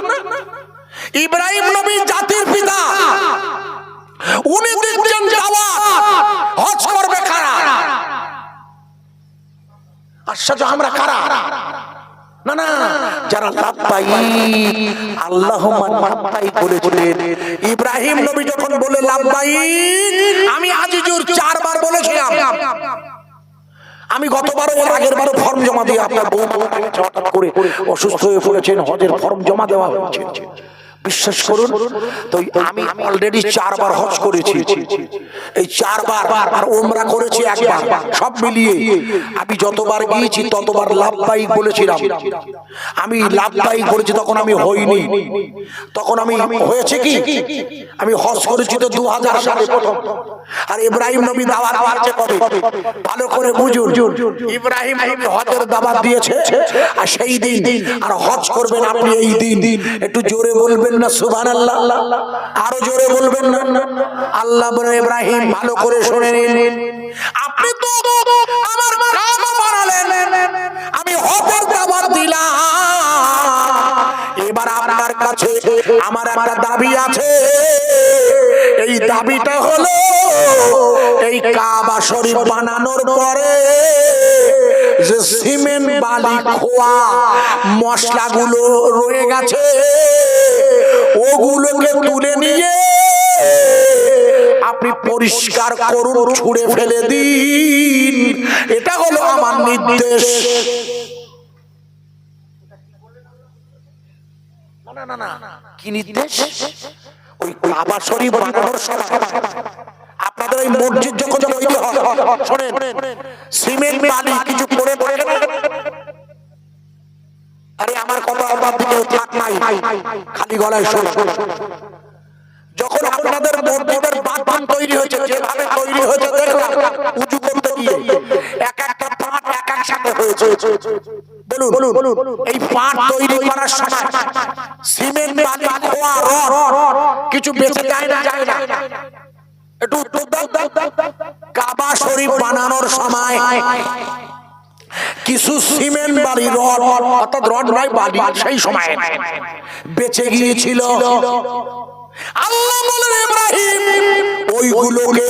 ইব্রাহিম নবী জাতির পিতা, উনি দিচ্ছেন দাওয়াত। হজ করবে কারা? আশ্চর্য, আমরা কারা? না না, যারা লাব্বাইক আল্লাহুম্মা লাব্বাইক বলেছিলেন। ইব্রাহিম নবী যখন বলে লাব্বাইক, আমি আজিজুর 4 বার বলেছিলাম। আমি গতবারও এর আগের বারও ফর্ম জমা দিয়ে আপনার বউ হঠাৎ করে করে অসুস্থ হয়ে পড়েছেন, হজের ফর্ম জমা দেওয়া হয়েছে। বিশ্বাস করুন, তো আমি অলরেডি 4 বার হজ করেছি, এই 4 বার আর ওমরা করেছি একবার, সব মিলিয়ে আমি যতবার গিয়েছি ততবার লাভবাহিক বলেছিলাম। আমি লাভবাহিক বলেছি, তখন আমি হইনি, তখন আমি হয়েছে কি আমি হজ করেছি তো 2000 সালে প্রথম। আর ইব্রাহিম নবী দাওয়াত দিয়েছে কবে? ভালো করে বুঝুন, ইব্রাহিম নবী হজের দাওয়াত দিয়েছে আর সেই দিন, আর হজ করবেন আপনি এই দিন। একটু জোরে বলবেন না সুবহানাল্লাহ, আরো জোরে বলবেন না। আল্লাহ বলে ইব্রাহিম ভালো করে শুনে নিন, আপনি তো আমার কাবা বানালেন, আমি হজের দাওয়াত দিলাম, এবার আপনার কাছে আমার একটা দাবি আছে। এই দাবিটা হলো, এই কাবা শরীফ বানানোর পরে যে সিমেন্ট বালি খোয়া মশলাগুলো রয়ে গেছে ওগুলোকে তুলে নিয়ে আপনি পরিষ্কার করুন, ছুঁড়ে ফেলে দিন। এটা হলো আমার নির্দেশ। না না না, কি নির্দেশ? ওই কাবা শরীফ বানানোর সময় আপনাদের ওই মসজিদ যখন তৈরি হয়, শুনেন, সিমেন্ট বালি কিছু পড়ে পড়ে না, আরে আমার কথা আমার দিকে থাক নাই, খালি গলায় শোন। যখন আপনাদের মসজিদের বাঁধ তৈরি হয়েছে, যেভাবে তৈরি হয়েছে দেখলাম, উঁচু করতে গিয়ে এক একটা পাট এক এক সাথে হয়েছে। বলুন, এই পাট তৈরি করার সময় সিমেন্ট বালি খোয়া রড কিছু বেঁচে যায় না? একটু উত্তর দাও। কাবা শরীফ বানানোর সময় কিছু সিমেন্ট বালি রড, অর্থাৎ রড নয় বালি, সেই সময় বেঁচে গিয়েছিল। আল্লাহ বলেন ইব্রাহিম ওইগুলোকে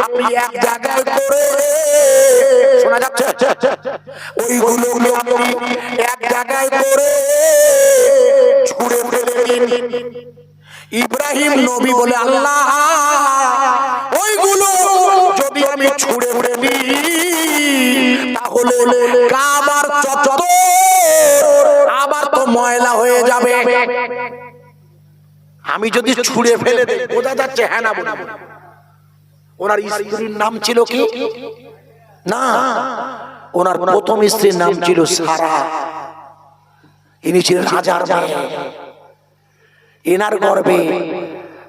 আপনি এক জায়গায় করে, শোনা যাচ্ছে, ওইগুলোকে আপনি এক জায়গায় করে ছুঁড়ে ফেলে দিন। ইব্রাহিম নবী বলে আল্লাহ ওইগুলো যদি আমি ছুঁড়ে ফেলি তাহলে কাবার চত্বর আবার তো ময়লা হয়ে যাবে। আমি যদি ছুঁড়ে ফেলে দেই, বোঝা যাচ্ছে হ্যাঁ না বলে। ওনার স্ত্রীর নাম ছিল কি? না, ওনার প্রথম স্ত্রীর নাম ছিল সারা। ইনি ছিলেন রাজার মেয়ে। এনার গর্ভে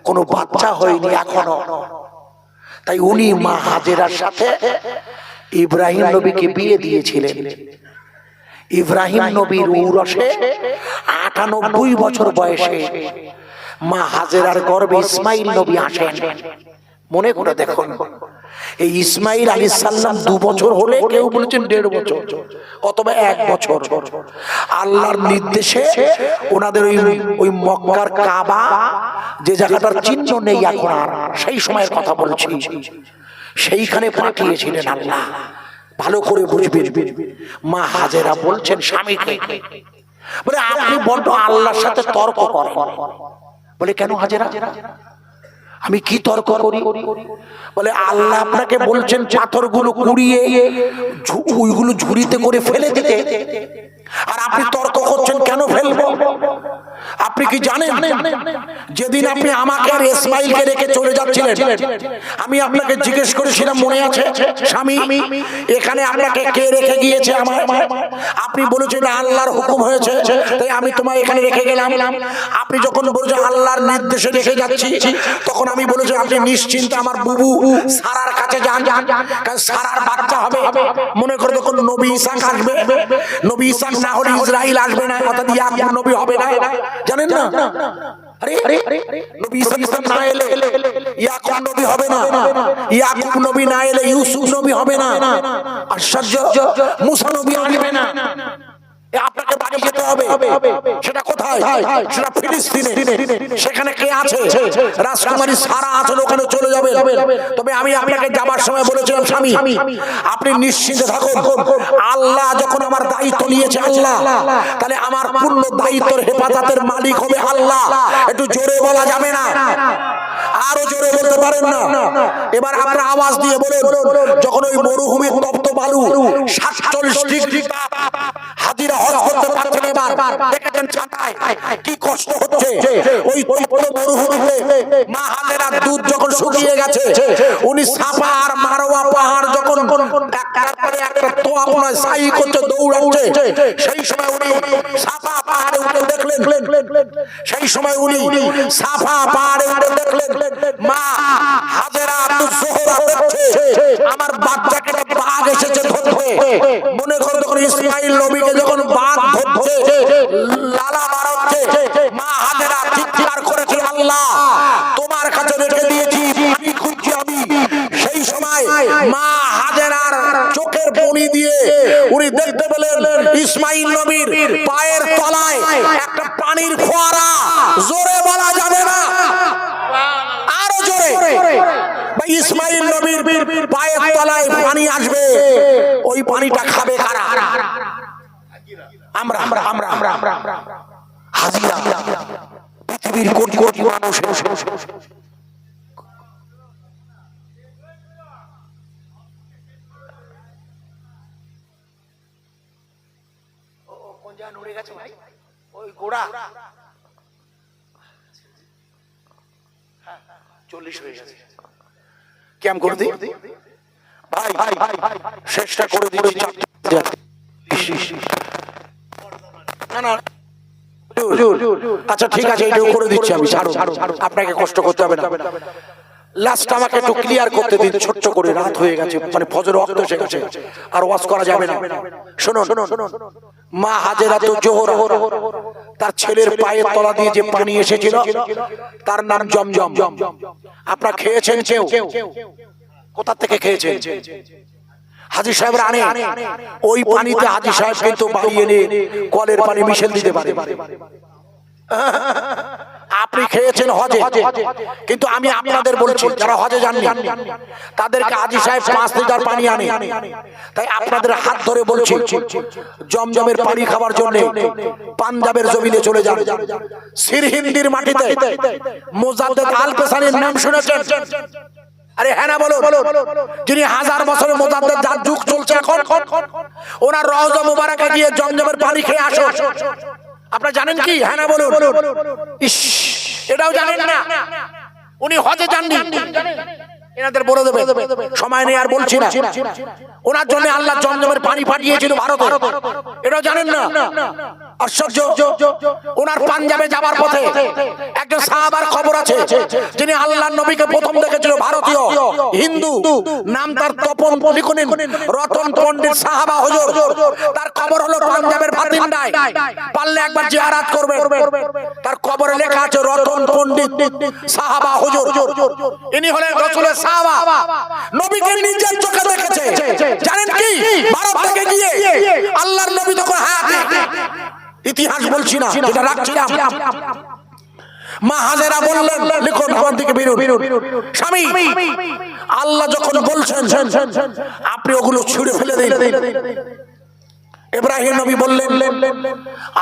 কোনো বাচ্চা হয়নি এখনো, তাই উনি মা হাজেরার সাথে ইব্রাহিম নবীকে বিয়ে দিয়েছিলেন। ইব্রাহিম নবীর ঔরসে ৯৮ বছর বয়সে মা হাজেরার গর্ভে ইসমাইল নবী আসেন। মনে করে দেখুন, এই ইসমাইল আলাইহিস সালাম 2 বছর হলে, কেউ বলেছেন 1.5 বছর অথবা 1 বছর, আল্লাহর নির্দেশে ওনাদের ওই মক্কার কাবা, যে জায়গাটার চিহ্ন নেই এখন আর, সেই সময়ের কথা বলছি, সেইখানে পাঠিয়েছিলেন আল্লাহ। ভালো করে বুঝবেন। মা হাজেরা বলছেন স্বামীকে, বলে আপনি বড্ড আল্লাহর সাথে তর্ক করেন। বলে কেন হাজেরা, আমি কি তর্ক করি? বলে আল্লাহ আপনাকে বলছেন পাথরগুলো কুড়িয়ে ওইগুলো ঝুড়িতে করে ফেলে দিতে, আর আপনি তর্ক করছেন কেন ফেলবো? আপনি কি জানেন যেদিন আপনি আমাকে আর ইসমাইলকে রেখে চলে যাচ্ছিলেন, আমি আপনাকে জিজ্ঞেস করেছিলাম, মনে আছে স্বামী, এখানে আপনাকে কে রেখে গিয়েছে? আমার। আপনি বলেছিলেন আল্লাহর হুকুম হয়েছে, তাই আমি তোমায় এখানে রেখে গেলাম। আপনি যখন বলেছেন আল্লাহর নির্দেশে রেখে যাচ্ছি, তখন আমি বলেছি আপনি নিশ্চিন্তে আমার বুবু সারার কাছে যান, কারণ সারার বাচ্চা হবে। মনে করে যখন নবী ইসাক আসবে, নবী ইসাক না হলে ইসরাইল আসবে না, অর্থাৎ ইয়াকুব নবী হবে না, জানেন না? আরে নবী ইসা না এলে ইয়াকুব নবী হবে না, ইয়াকুব নবী না এলে ইউসুফ নবী হবে না, আশ্চর্য, মুসা নবী আসবে না। আপনাকে বাড়ি যেতে হবে। সেটা কোথায়? সেটা ফিলিস্তিনে। সেখানে কে আছে? রাজকুমারী সারা আছে, ওখানে চলে যাবে। তবে আমি আপনাকে যাবার সময় বলেছিলাম স্বামী, আপনি নিশ্চিন্তে থাকুন, আল্লাহ যখন আমার দায়িত্ব নিয়েছে আল্লাহ, তাহলে আমার পূর্ণ দায়িত্বের হেফাজতের মালিক হবে আল্লাহ। একটু জোরে বলা যাবে না? আরো জোরে বলতে পারেন না? এবার আপনারা আওয়াজ দিয়ে বলুন, যখন ওই মরুভূমির তপ্ত বালু ৪৭ ডিগ্রি তাপ, হাজিরা হজ করতে পারছে না, এবার দেখেছেন ছাতায় কি কষ্ট হচ্ছে। ওই তপ্ত মরুভূমিতে মা হাজেরার দুধ যখন শুকিয়ে গেছে, উনি সাফা আর মারওয়া পাহাড় যখন একটার পরে একটা তোয়াফ নয় সাই করছে, দৌড়াচ্ছে, সেই সময় উনি সাফা পাহাড়ে উঠে দেখলেন, সেই সময় উনি সাফা পাহাড়ে উঠে দেখলেন মা হাজেরা আব্দুল জোহরা দেখছে আমার বাচ্চাকে বাঘ এসেছে ধরতে। মনে করে যখন ইসমাইল নবীকে যখন বাঘ ধরছে, লালা মারছে, মা হাজেরা চিৎকার করেছে, আল্লাহ তোমার কাছে রেখে দিয়েছি, পানি খুঁজছি আমি। সেই সময় মা হাজেরার চোখের পানি দিয়ে উনি দেখতে পেলেন ইসমাইল নবীর পায়ের তলায় একটা পানির ফোয়ারা, জোরে বলা যাবে না, আরো জোরে। ইসমাইল নবীর পায়ের তলায় পানি আসবে, ওই পানিটা খাবে কারা? আমরা আমরা আমরা আমরা আমরা হাজিরা, পৃথিবীর কোটি কোটি মানুষ। উড়ে গেছে ভাই, ওই গোড়া 40 হয়ে গেছে। কেমন করে দিই ভাই, শেষটা করে দিচ্ছি। না না আচ্ছা ঠিক আছে, এটাও করে দিচ্ছি আমি, আপনাকে কষ্ট করতে হবে না। লাস্ট আমাকে একটু ক্লিয়ার করতে দিন ছোট্ট করে, রাত হয়ে গেছে, মানে ফজর ওয়াক্ত এসে গেছে, আর ওয়াজ করা যাবে না। শুনুন, মা হাজেরা জোহরা তার ছেলের পায়ের তলা দিয়ে যে পানি এসেছিল তার নাম জমজম। আপনারা খেয়েছেন কেউ? কোথা থেকে খেয়েছেন? হাজী সাহেবরা আনে, ওই পানিতে হাজী সাহেব কিন্তু বাড়িয়ে নিয়ে কলের পানি মিশেল দিতে পারে। আপনি খেয়েছেন হজে, কিন্তু আমি আপনাদের বলছি যারা হজে যাননি তাদেরকে হাজী সাহেব 5 লিটার পানি আনে। তাই আপনাদের হাত ধরে বলছি, জমজমের পানি খাবার জন্য পাঞ্জাবের জমিনে চলে যান। সিরহিন্দির মাটিতে মুজাদ্দেদ আল পেসানির নাম শুনেছেন? আরে হ্যাঁ না বলুন, যিনি 1000 বছরের মুজাদ্দেদ, যার যুগ চলছে এখন, ওনার রওজা মুবারাকে গিয়ে জমজমের পানি খেয়ে আসো। আপনারা জানেন কি? হ্যাঁ না বলুন। ইস, এটাও জানেন না, উনি হজে যাননি। এনাদের বলে দেবে, সময় নেই আর বলছি না। ওনার জন্য আল্লাহ জমজমের পানি পাঠিয়েছিল ভারতে, এটাও জানেন না। আশ্চর্য, ওনার পাঞ্জাবে যাবার পথে একজন সাহাবার খবর আছে, যিনি আল্লাহর নবীকে প্রথম দেখেছিল, ভারতীয় হিন্দু, নাম তার তপন লিখুনিন রতন পণ্ডিত সাহাবা হুজুর। তার খবর হলো পাঞ্জাবের ভাতিন্ডায়, পারলে একবার জিয়ারত করবে। তার কবরে লেখা আছে রতন পণ্ডিত সাহাবা হুজুর। ইনি হলেন রাসূলের সাহাবা, নবীকে নিজের চোখে দেখেছে। জানেন কি? ভারত থেকে গিয়ে আল্লাহর নবী তখন হায়াতে, ইতিহাস বলছি না, এটা রাখছিলাম। মা হাজেরা বললেন, লিখুন আমার দিকে বেরুন, স্বামী আল্লাহ যখন বলছেন আপনি ওগুলো ছুঁড়ে ফেলে দিন। ইব্রাহিম নবী বললেন,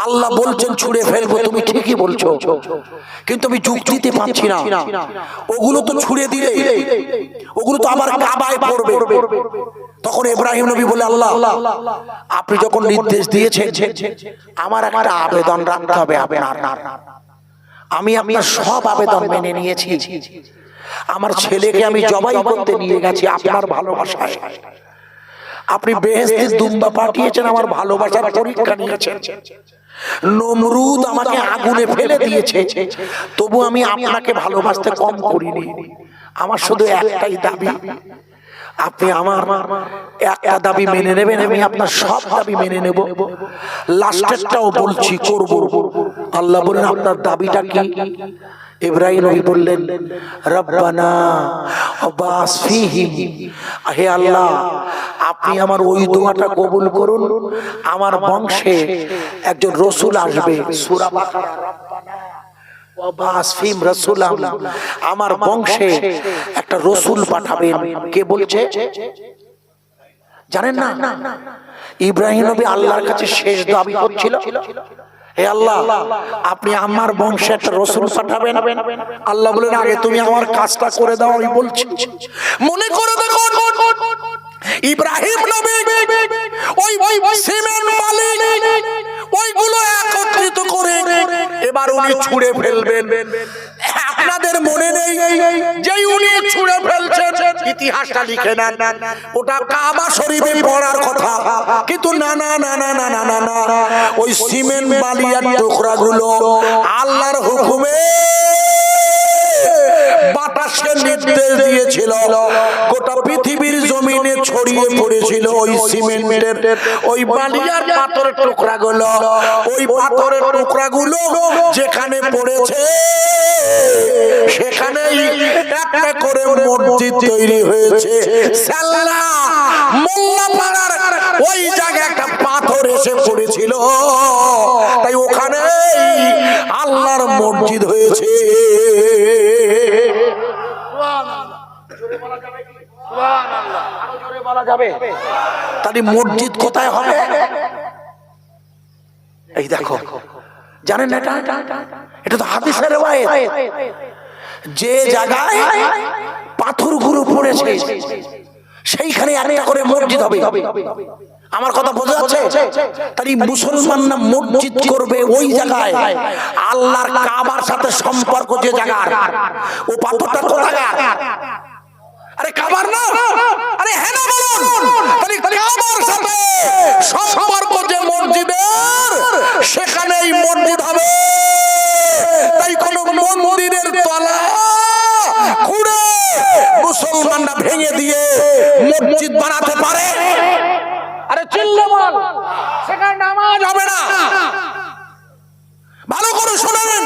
আল্লাহ বলছেন ছুঁড়ে ফেলবো, তুমি ঠিকই বলছো, কিন্তু আমি যুক্তি দিতে পারছি না। ওগুলো তো ছুঁড়ে দিলে ওগুলো তো আবার কাবায় পড়বে। তখন ইব্রাহিম নবী বলে, আল্লাহ আপনি যখন নির্দেশ দিয়েছেন, আমার একটা আবেদন রাখতে হবে আপনার। আমি আপনার সব আবেদন মেনে নিয়েছি। আমার ছেলেকে আমি জবাই করতে নিয়ে গেছি আপনার ভালোবাসায়। আপনি বেহেশতের দুম্বা পাঠিয়েছেন, আমার ভালোবাসার পরীক্ষা নিয়েছেন। নমরুদ আমাকে আগুনে ফেলে দিয়েছে, তবু আমি আপনাকে ভালোবাসতে কম করিনি। আমার শুধু একটাই দাবি, আপনি আমার একটা দাবি মেনে নেবেন, আমি আপনার সব দাবি মেনে নেব। লাস্টেরটাও বলছি করব। আল্লাহ বলেন, আপনার দাবিটা কি? ইব্রাহিম নবী বললেন, রব্বানা ওয়াবাস ফীহিম, হে আল্লাহ আপনি আমার ওই দোয়াটা কবুল করুন, আমার বংশে একজন রাসূল আসবে। সূরা বাকারা, রব্বানা ওয়াবাস ফীহিম রাসূলাম, আমার বংশে একটা রাসূল পাঠাবেন। কে বলছে জানেন না? ইব্রাহিম নবী আল্লাহর কাছে শেষ দাবি করছিল, হে আল্লাহ আপনি আমার বংশে একটা রাসূল পাঠাবেন। আল্লাহ বলেন, আগে তুমি আমার কাজটা করে দাও, আমি বলছি। মনে করে দেখো, ইব্রাহিম নবী ওই সিমেন্ট বালি ওইগুলো এবার উনি ছুঁড়ে ফেলবেন। আপনাদের মনে নেই যে উনি ছুঁড়ে ফেলছেন, ইতিহাসটা লিখে নেন, ওটা কাবা শরীফে পড়ার কথা, কিন্তু না না না না না না না না, ওই সিমেন্ট বালিয়ার টুকরাগুলো আল্লাহর হুকুমে বাতাসকে নির্দেশ দিয়েছিল, গোটা পৃথিবীর জমিনে ছড়িয়ে পড়েছিল ওই সিমেন্টের ওই বালিয়ার পাথরের টুকরাগুলো। ওই পাথরের টুকরাগুলো যেখানে পড়েছে সেখানেই একটা করে মসজিদ তৈরি হয়েছে। সাল্লা মোল্লাপাড়ার ওই জায়গায় একটা পাথর এসে পড়েছিল, তাই ওখানেই আল্লাহর মসজিদ হয়েছে। তাহলে মসজিদ কোথায় হবে? এই দেখো, জানেন এটা, এটা তো হাদিসের রিওয়ায়াত। যে জায়গায় পাথরগুলো পড়েছে সেইখানে একটা করে মসজিদ হবে। আমার কথা বোঝা যাচ্ছে? তাই মুসলমানরা মসজিদ করবে ওই জায়গায়, আল্লাহর কাবার সাথে সম্পর্ক যে জায়গার, ও পাথরটা কোথাকার? আরে কাবার না, আরে হ্যাঁ না বলুন। তাই কাবার সাথে সম্পর্ক যে মসজিদের, সেখানেই মসজিদ হবে। তাই কোন মন্দিরের তলা খুঁড়ে মুসলমানরা ভেঙে দিয়ে মসজিদ বানাতে পারে? আরে চিল্লে বল, সেখানে নামাজ হবে না। ভালো করে শুনেন,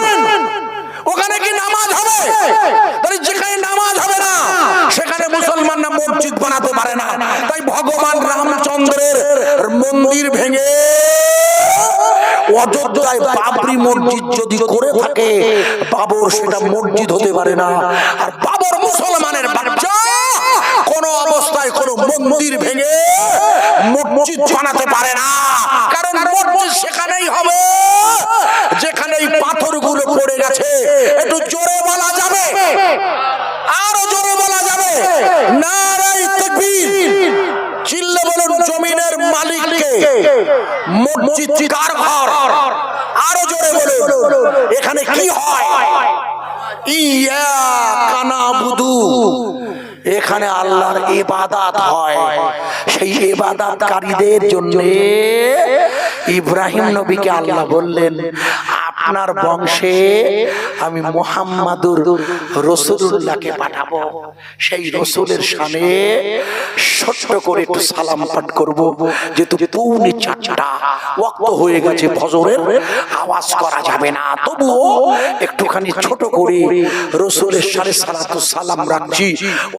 ওখানে কি নামাজ হবে? তাই যেখানে নামাজ হবে না সেখানে মুসলমানরা মসজিদ বানাতে পারে না। তাই ভগবান রামচন্দ্রের মন্দির ভেঙে অযোধ্যায় বাবরি মসজিদ যদি করে থাকে, বাবর সেটা মসজিদ হতে পারে না। আর বাবর মুসলমানের বাচ্চা, কোন অবস্থায় কোন মন্দির ভেঙে মসজিদ বানাতে পারে না। কারণ মসজিদ সেখানেই হবে যেখানে এই পাথরগুলো পড়ে গেছে। একটু জোরে বলা যাবে? আরো জোরে বলা যাবে? নারায়ে তাকবীর। চিল্লে বলুন, জমিনের মালিককে, মসজিদ কার ঘর? আরো জোরে বলুন, এখানে কি হয়? ইয়াকা নাবুদু, এখানে আল্লাহর ইবাদত হয়। সেই ইবাদতকারীদের জন্য ইব্রাহিম নবীকে আল্লাহ বললেন, আপনার বংশে আমি মুহাম্মাদুর রাসূলুল্লাহকে পাঠাবো। সেই রাসূলের শানে ছোট্ট করে একটু সালাম পাঠ করব, যেহেতু পৌনে 4টা ওয়াক্ত হয়ে গেছে ফজরের, আওয়াজ করা যাবে না, তবুও একটুখানি ছোট করে রাসূলের শানে সালাতু সালাম রাখছি।